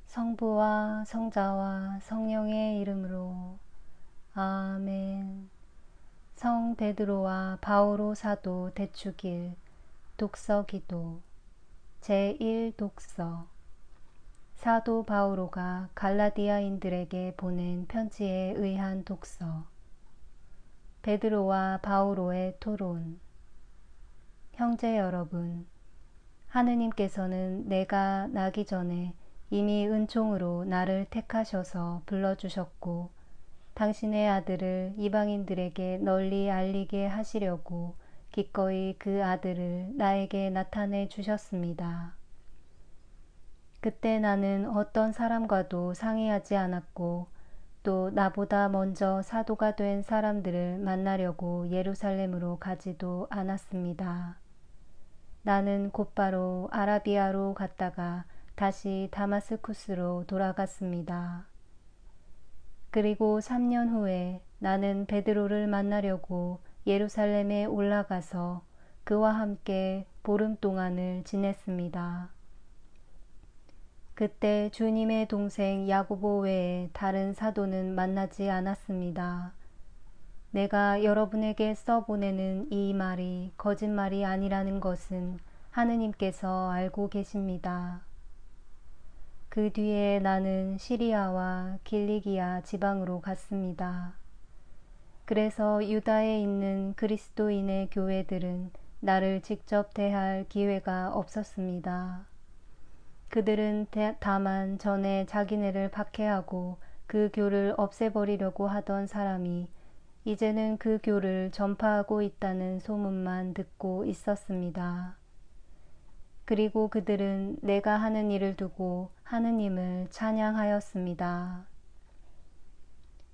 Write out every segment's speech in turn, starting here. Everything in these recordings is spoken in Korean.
성부와 성자와 성령의 이름으로 아멘. 성 베드로와 바오로 사도 대축일 독서 기도 제1독서. 사도 바오로가 갈라디아인들에게 보낸 편지에 의한 독서. 베드로와 바오로의 토론. 형제 여러분, 하느님께서는 내가 나기 전에 이미 은총으로 나를 택하셔서 불러주셨고 당신의 아들을 이방인들에게 널리 알리게 하시려고 기꺼이 그 아들을 나에게 나타내 주셨습니다. 그때 나는 어떤 사람과도 상의하지 않았고 또 나보다 먼저 사도가 된 사람들을 만나려고 예루살렘으로 가지도 않았습니다. 나는 곧바로 아라비아로 갔다가 다시 다마스쿠스로 돌아갔습니다. 그리고 3년 후에 나는 베드로를 만나려고 예루살렘에 올라가서 그와 함께 보름 동안을 지냈습니다. 그때 주님의 동생 야고보 외에 다른 사도는 만나지 않았습니다. 내가 여러분에게 써보내는 이 말이 거짓말이 아니라는 것은 하느님께서 알고 계십니다. 그 뒤에 나는 시리아와 길리기아 지방으로 갔습니다. 그래서 유다에 있는 그리스도인의 교회들은 나를 직접 대할 기회가 없었습니다. 그들은 다만 전에 자기네를 박해하고 그 교를 없애버리려고 하던 사람이 이제는 그 교를 전파하고 있다는 소문만 듣고 있었습니다. 그리고 그들은 내가 하는 일을 두고 하느님을 찬양하였습니다.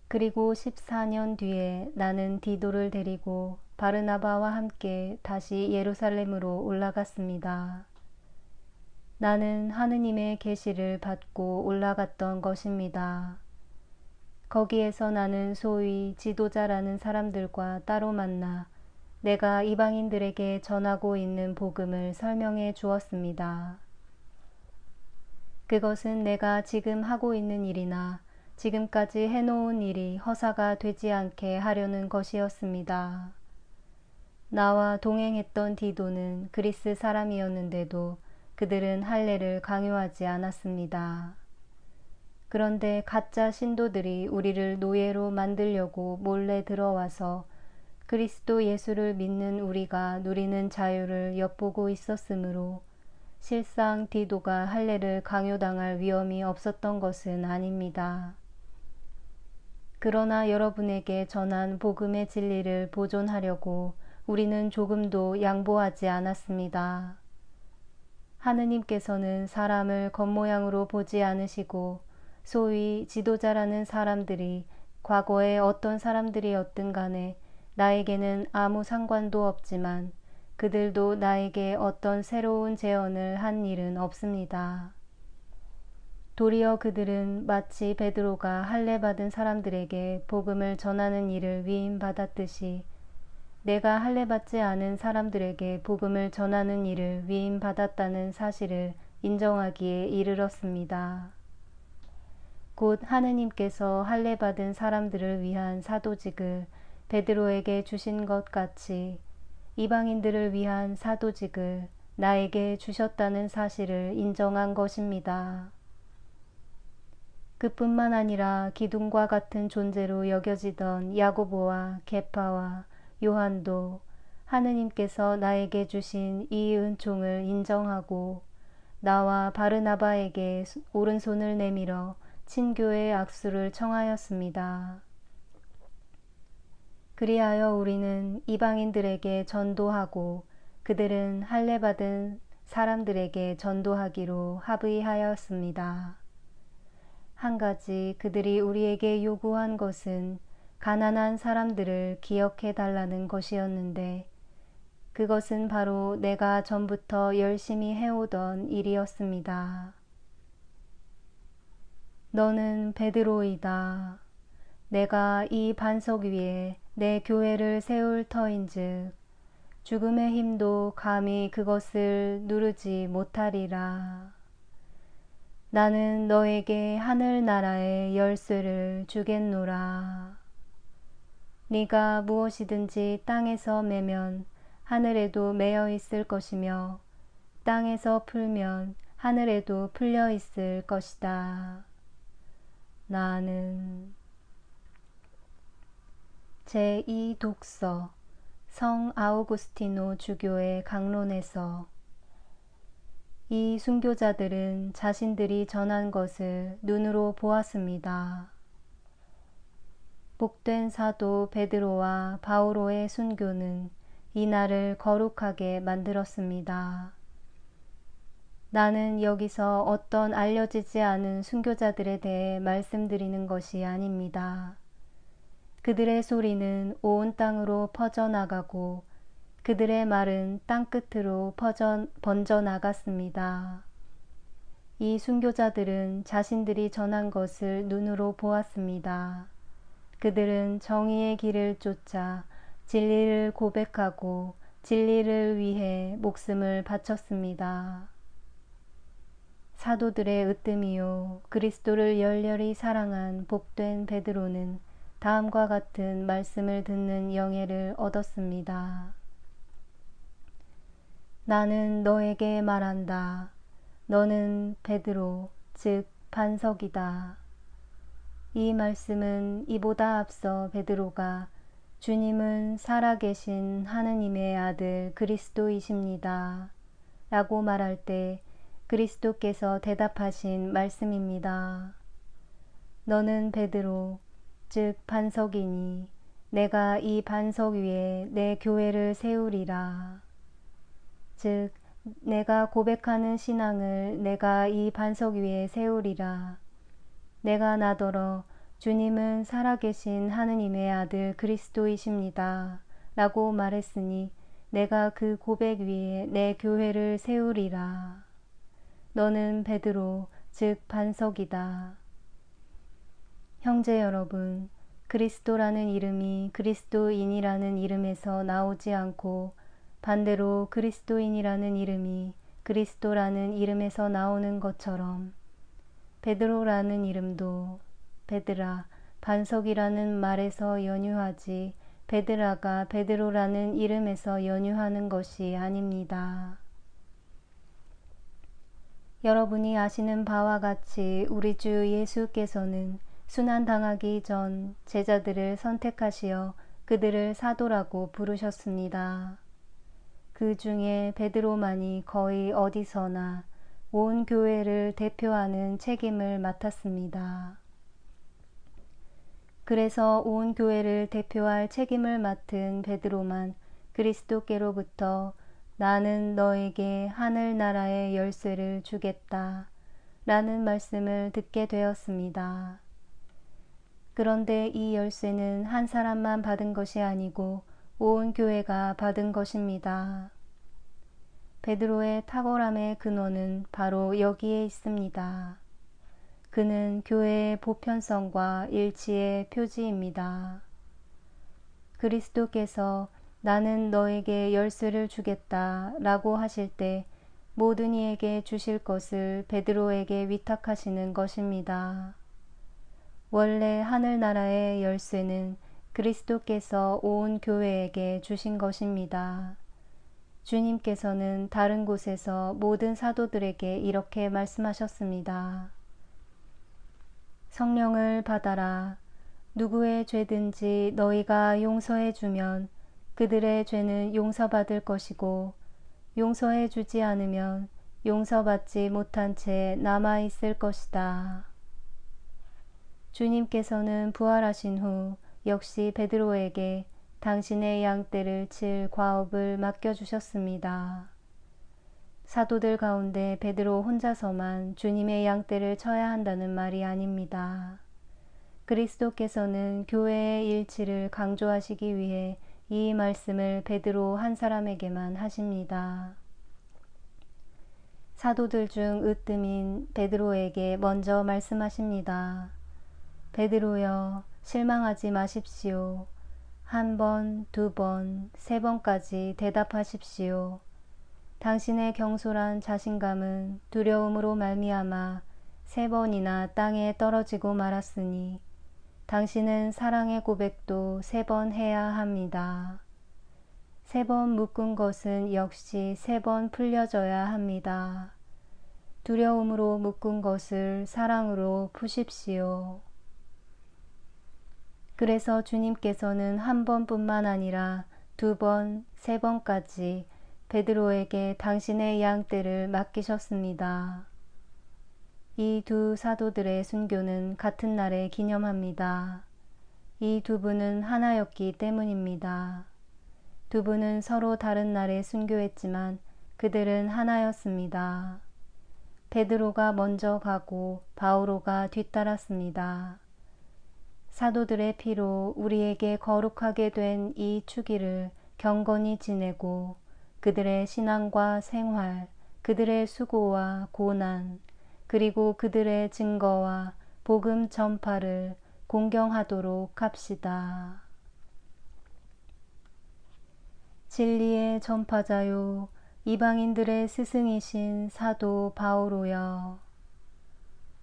그리고 14년 뒤에 나는 디도를 데리고 바르나바와 함께 다시 예루살렘으로 올라갔습니다. 나는 하느님의 계시를 받고 올라갔던 것입니다. 거기에서 나는 소위 지도자라는 사람들과 따로 만나 내가 이방인들에게 전하고 있는 복음을 설명해 주었습니다. 그것은 내가 지금 하고 있는 일이나 지금까지 해놓은 일이 허사가 되지 않게 하려는 것이었습니다. 나와 동행했던 디도는 그리스 사람이었는데도 그들은 할례를 강요하지 않았습니다. 그런데 가짜 신도들이 우리를 노예로 만들려고 몰래 들어와서 그리스도 예수를 믿는 우리가 누리는 자유를 엿보고 있었으므로 실상 디도가 할례를 강요당할 위험이 없었던 것은 아닙니다. 그러나 여러분에게 전한 복음의 진리를 보존하려고 우리는 조금도 양보하지 않았습니다. 하느님께서는 사람을 겉모양으로 보지 않으시고 소위 지도자라는 사람들이 과거에 어떤 사람들이었든 간에 나에게는 아무 상관도 없지만 그들도 나에게 어떤 새로운 제언을 한 일은 없습니다. 도리어 그들은 마치 베드로가 할례 받은 사람들에게 복음을 전하는 일을 위임받았듯이 내가 할례 받지 않은 사람들에게 복음을 전하는 일을 위임받았다는 사실을 인정하기에 이르렀습니다. 곧 하느님께서 할례 받은 사람들을 위한 사도직을 베드로에게 주신 것 같이 이방인들을 위한 사도직을 나에게 주셨다는 사실을 인정한 것입니다. 그뿐만 아니라 기둥과 같은 존재로 여겨지던 야고보와 계파와 요한도 하느님께서 나에게 주신 이 은총을 인정하고 나와 바르나바에게 오른손을 내밀어 친교의 악수를 청하였습니다. 그리하여 우리는 이방인들에게 전도하고 그들은 할례 받은 사람들에게 전도하기로 합의하였습니다. 한 가지 그들이 우리에게 요구한 것은 가난한 사람들을 기억해 달라는 것이었는데 그것은 바로 내가 전부터 열심히 해오던 일이었습니다. 너는 베드로이다. 내가 이 반석 위에 내 교회를 세울 터인즉 죽음의 힘도 감히 그것을 누르지 못하리라. 나는 너에게 하늘나라의 열쇠를 주겠노라. 네가 무엇이든지 땅에서 매면 하늘에도 매여 있을 것이며 땅에서 풀면 하늘에도 풀려 있을 것이다. 나는 제2 독서 성 아우구스티노 주교의 강론에서 이 순교자들은 자신들이 전한 것을 눈으로 보았습니다. 복된 사도 베드로와 바오로의 순교는 이날을 거룩하게 만들었습니다. 나는 여기서 어떤 알려지지 않은 순교자들에 대해 말씀드리는 것이 아닙니다. 그들의 소리는 온 땅으로 퍼져나가고 그들의 말은 땅끝으로 번져나갔습니다. 이 순교자들은 자신들이 전한 것을 눈으로 보았습니다. 그들은 정의의 길을 쫓아 진리를 고백하고 진리를 위해 목숨을 바쳤습니다. 사도들의 으뜸이요 그리스도를 열렬히 사랑한 복된 베드로는 다음과 같은 말씀을 듣는 영예를 얻었습니다. 나는 너에게 말한다. 너는 베드로, 즉 반석이다. 이 말씀은 이보다 앞서 베드로가 주님은 살아계신 하느님의 아들 그리스도이십니다. 라고 말할 때 그리스도께서 대답하신 말씀입니다. 너는 베드로, 즉 반석이니 내가 이 반석 위에 내 교회를 세우리라. 즉 내가 고백하는 신앙을 내가 이 반석 위에 세우리라. 내가 나더러 주님은 살아계신 하느님의 아들 그리스도이십니다. 라고 말했으니 내가 그 고백 위에 내 교회를 세우리라. 너는 베드로, 즉 반석이다. 형제 여러분, 그리스도라는 이름이 그리스도인이라는 이름에서 나오지 않고 반대로 그리스도인이라는 이름이 그리스도라는 이름에서 나오는 것처럼 베드로라는 이름도 베드라, 반석이라는 말에서 연유하지 베드라가 베드로라는 이름에서 연유하는 것이 아닙니다. 여러분이 아시는 바와 같이 우리 주 예수께서는 순환당하기 전 제자들을 선택하시어 그들을 사도라고 부르셨습니다. 그 중에 베드로만이 거의 어디서나 온 교회를 대표하는 책임을 맡았습니다. 그래서 온 교회를 대표할 책임을 맡은 베드로만 그리스도께로부터 나는 너에게 하늘나라의 열쇠를 주겠다 라는 말씀을 듣게 되었습니다. 그런데 이 열쇠는 한 사람만 받은 것이 아니고 온 교회가 받은 것입니다. 베드로의 탁월함의 근원은 바로 여기에 있습니다. 그는 교회의 보편성과 일치의 표지입니다. 그리스도께서 나는 너에게 열쇠를 주겠다 라고 하실 때 모든 이에게 주실 것을 베드로에게 위탁하시는 것입니다. 원래 하늘나라의 열쇠는 그리스도께서 온 교회에게 주신 것입니다. 주님께서는 다른 곳에서 모든 사도들에게 이렇게 말씀하셨습니다. 성령을 받아라. 누구의 죄든지 너희가 용서해 주면 그들의 죄는 용서받을 것이고 용서해 주지 않으면 용서받지 못한 채 남아있을 것이다. 주님께서는 부활하신 후 역시 베드로에게 당신의 양떼를 칠 과업을 맡겨주셨습니다. 사도들 가운데 베드로 혼자서만 주님의 양떼를 쳐야 한다는 말이 아닙니다. 그리스도께서는 교회의 일치를 강조하시기 위해 이 말씀을 베드로 한 사람에게만 하십니다. 사도들 중 으뜸인 베드로에게 먼저 말씀하십니다. 베드로여, 실망하지 마십시오. 한 번, 두 번, 세 번까지 대답하십시오. 당신의 경솔한 자신감은 두려움으로 말미암아 3번이나 땅에 떨어지고 말았으니 당신은 사랑의 고백도 3번 해야 합니다. 3번 묶은 것은 역시 3번 풀려져야 합니다. 두려움으로 묶은 것을 사랑으로 푸십시오. 그래서 주님께서는 1번뿐만 아니라 2번, 3번까지 베드로에게 당신의 양떼를 맡기셨습니다. 이 두 사도들의 순교는 같은 날에 기념합니다. 이 두 분은 하나였기 때문입니다. 두 분은 서로 다른 날에 순교했지만 그들은 하나였습니다. 베드로가 먼저 가고 바오로가 뒤따랐습니다. 사도들의 피로 우리에게 거룩하게 된 이 추기를 경건히 지내고 그들의 신앙과 생활, 그들의 수고와 고난, 그리고 그들의 증거와 복음 전파를 공경하도록 합시다. 진리의 전파자요, 이방인들의 스승이신 사도 바오로여,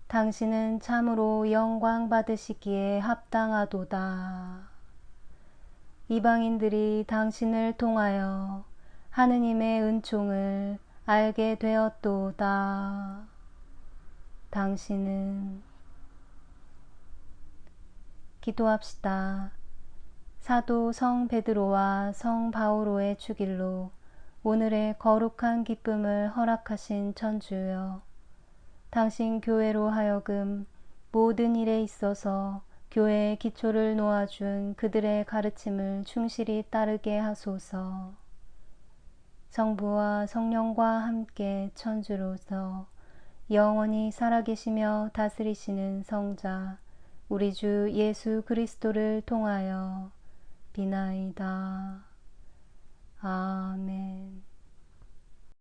당신은 참으로 영광 받으시기에 합당하도다. 이방인들이 당신을 통하여 하느님의 은총을 알게 되었도다. 당신은 기도합시다. 사도 성 베드로와 성 바오로의 축일로 오늘의 거룩한 기쁨을 허락하신 천주여, 당신 교회로 하여금 모든 일에 있어서 교회의 기초를 놓아준 그들의 가르침을 충실히 따르게 하소서. 성부와 성령과 함께 천주로서 영원히 살아계시며 다스리시는 성자 우리 주 예수 그리스도를 통하여 비나이다. 아멘.